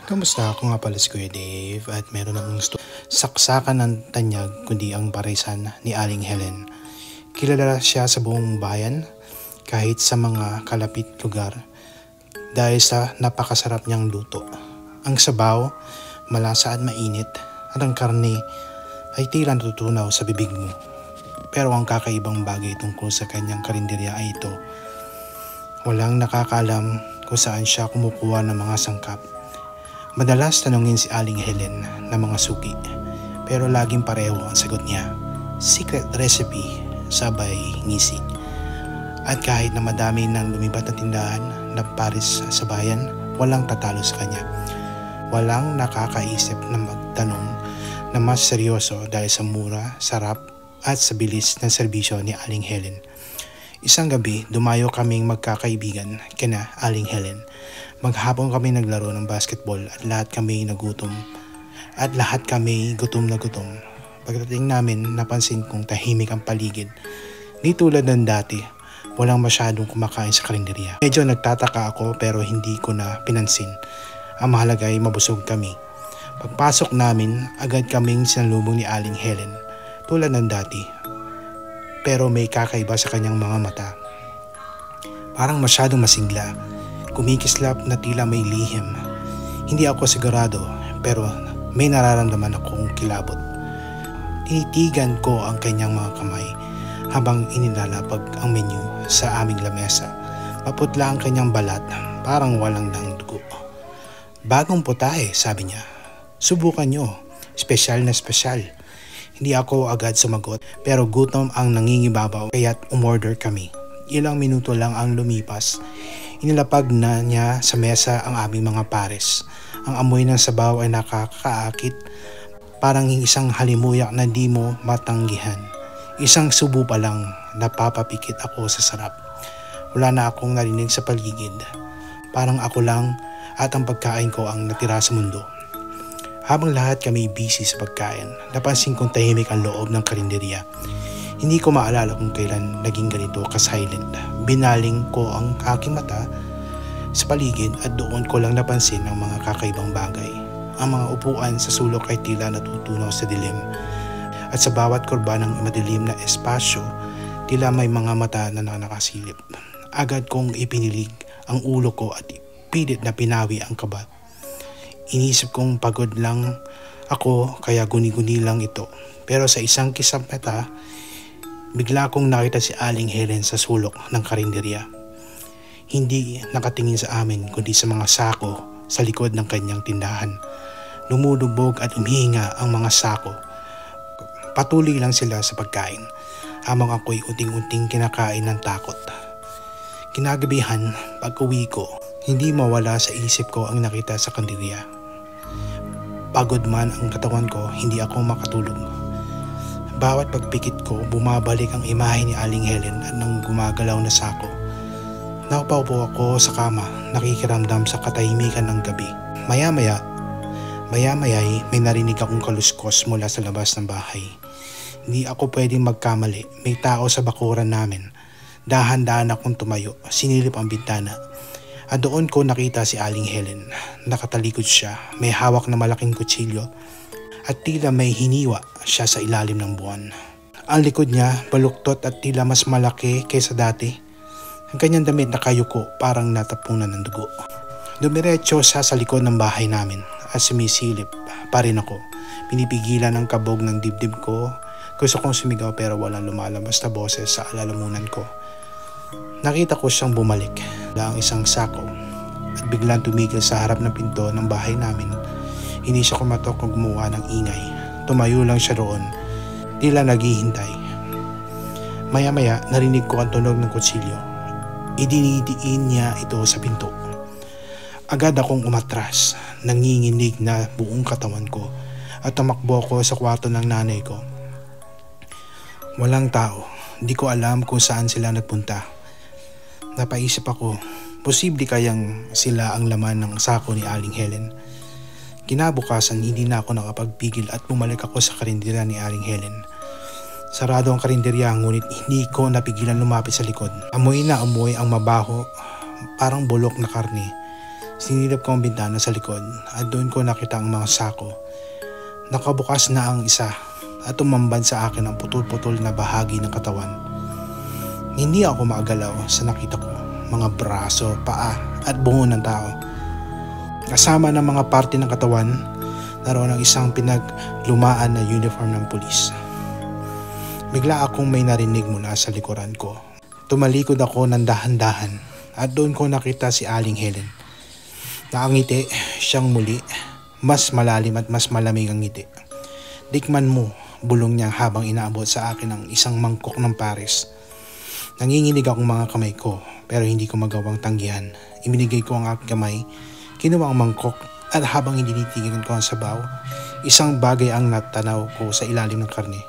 Kamusta? Ako nga pala si Kuya Dave at meron akong saksakan ng tanyag kundi ang parisan ni Aling Helen. Kilala siya sa buong bayan kahit sa mga kalapit lugar dahil sa napakasarap niyang luto. Ang sabaw, malasa at mainit at ang karne ay tila natutunaw sa bibig mo. Pero ang kakaibang bagay tungkol sa kanyang karinderya ay ito. Walang nakakaalam kung saan siya kumukuha ng mga sangkap. Madalas tanungin si Aling Helen ng mga suki, pero laging pareho ang sagot niya. Secret recipe, sabay ngisi. At kahit na madami ng lumibat na tindahan na pares sa bayan, walang tatalo sa kanya. Walang nakakaisip na magtanong na mas seryoso dahil sa mura, sarap at sa bilis ng serbisyo ni Aling Helen. Isang gabi, dumayo kaming magkakaibigan kina Aling Helen. Maghapon kami naglaro ng basketball at lahat kami nagutom. At lahat kami gutom na gutom. Pagdating namin, napansin kong tahimik ang paligid. Di tulad ng dati, walang masyadong kumakain sa karinderya. Medyo nagtataka ako pero hindi ko na pinansin. Ang mahalaga ay mabusog kami. Pagpasok namin, agad kaming sinalubong ni Aling Helen. Tulad ng dati. Pero may kakaiba sa kanyang mga mata. Parang masyadong masigla. Kumikislap na tila may lihim. Hindi ako sigurado pero may nararamdaman akong kilabot. Tinitigan ko ang kanyang mga kamay habang inilalapag ang menu sa aming lamesa. Maputla ang kanyang balat, parang walang ng dugo. Bagong putahe, sabi niya. Subukan nyo, espesyal na espesyal. Hindi ako agad sumagot pero gutom ang nangingibabaw kaya't umorder kami. Ilang minuto lang ang lumipas. Inilapag na niya sa mesa ang aming mga pares. Ang amoy ng sabaw ay nakakaakit, parang isang halimuyak na di mo matanggihan. Isang subo pa lang, napapapikit ako sa sarap. Wala na akong narinig sa paligid. Parang ako lang at ang pagkain ko ang natira sa mundo. Habang lahat kami busy sa pagkain, napansin kong tahimik ang loob ng karinderya. Hindi ko maalala kung kailan naging ganito ka-silent. Binaling ko ang aking mata sa paligid at doon ko lang napansin ang mga kakaibang bagay. Ang mga upuan sa sulok ay tila natutunaw sa dilim. At sa bawat kurba ng madilim na espasyo, tila may mga mata na nakasilip. Agad kong ipinilig ang ulo ko at pilit na pinawi ang kaba. Inisip kong pagod lang ako kaya guni-guni lang ito. Pero sa isang kisap mata, bigla kong nakita si Aling Helen sa sulok ng karinderya. Hindi nakatingin sa amin kundi sa mga sako sa likod ng kanyang tindahan. Lumulubog at umihinga ang mga sako. Patuloy lang sila sa pagkain habang ako'y unting-unting kinakain ng takot. Kinagabihan, pag-uwi ko, hindi mawala sa isip ko ang nakita sa karinderya. Pagod man ang katawan ko, hindi ako makatulog. Bawat pagpikit ko, bumabalik ang imahe ni Aling Helen at nang gumagalaw na sako. Nakapaupo ako sa kama, nakikiramdam sa katahimikan ng gabi. Maya-maya may narinig akong kaluskos mula sa labas ng bahay. Hindi ako pwedeng magkamali, may tao sa bakuran namin. Dahan-dahan akong tumayo, sinilip ang bintana. At doon ko nakita si Aling Helen. Nakatalikod siya, may hawak na malaking kutsilyo at tila may hiniwa siya sa ilalim ng buwan. Ang likod niya baluktot at tila mas malaki kaysa dati. Ang kanyang damit nakayuko parang natapunan ng dugo. Dumiretso siya sa likod ng bahay namin at sumisilip pa rin ako. Pinipigilan ang kabog ng dibdib ko. Gusto kong sumigaw pero walang lumalabas na boses sa alalamunan ko. Nakita ko siyang bumalik na ang isang sako at biglang tumigil sa harap ng pinto ng bahay namin. Hindi siya kumatok o gumawa ng ingay. Tumayo lang siya roon, tila naghihintay. Maya-maya narinig ko ang tunog ng kutsilyo. Idinidiin niya ito sa pinto. Agad akong umatras, nanginginig na buong katawan ko at tumakbo ko sa kwarto ng nanay ko. Walang tao, hindi ko alam kung saan sila nagpunta. Napaisip ako, posible kayang sila ang laman ng sako ni Aling Helen. Kinabukasan hindi na ako nakapagpigil at bumalik ako sa karinderya ni Aling Helen. Sarado ang karinderya ngunit hindi ko napigilan lumapit sa likod. Amoy na amoy ang mabaho, parang bulok na karne. Sinilip ko ang bintana sa likod at doon ko nakita ang mga sako. Nakabukas na ang isa at tumambad sa akin ang putol-putol na bahagi ng katawan. Hindi ako makagalaw sa nakita ko, mga braso, paa at bungo ng tao. Kasama ng mga parte ng katawan, naroon ang isang pinaglumaan na uniform ng pulis. Bigla akong may narinig mula sa likuran ko. Tumalikod ako ng dahan-dahan at doon ko nakita si Aling Helen. Nakangiti siyang muli, mas malalim at mas malamig ang ngiti. Tikman mo, bulong niya habang inaabot sa akin ang isang mangkok ng pares. Nanginginig akong mga kamay ko pero hindi ko magawang tanggihan. Ibinigay ko ang aking kamay, kinuha ang mangkok at habang tinitigan ko ang sabaw, isang bagay ang natanaw ko sa ilalim ng karne.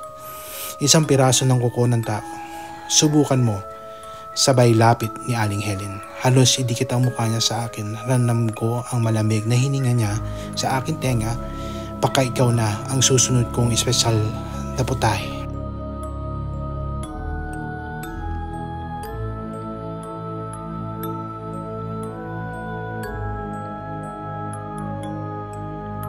Isang piraso ng kuko ng tao. Subukan mo. Sabay lapit ni Aling Helen. Halos idikit ang mukha niya sa akin. Ramdam ko ang malamig na hininga niya sa aking tenga. Baka ikaw na ang susunod kong espesyal na putahe.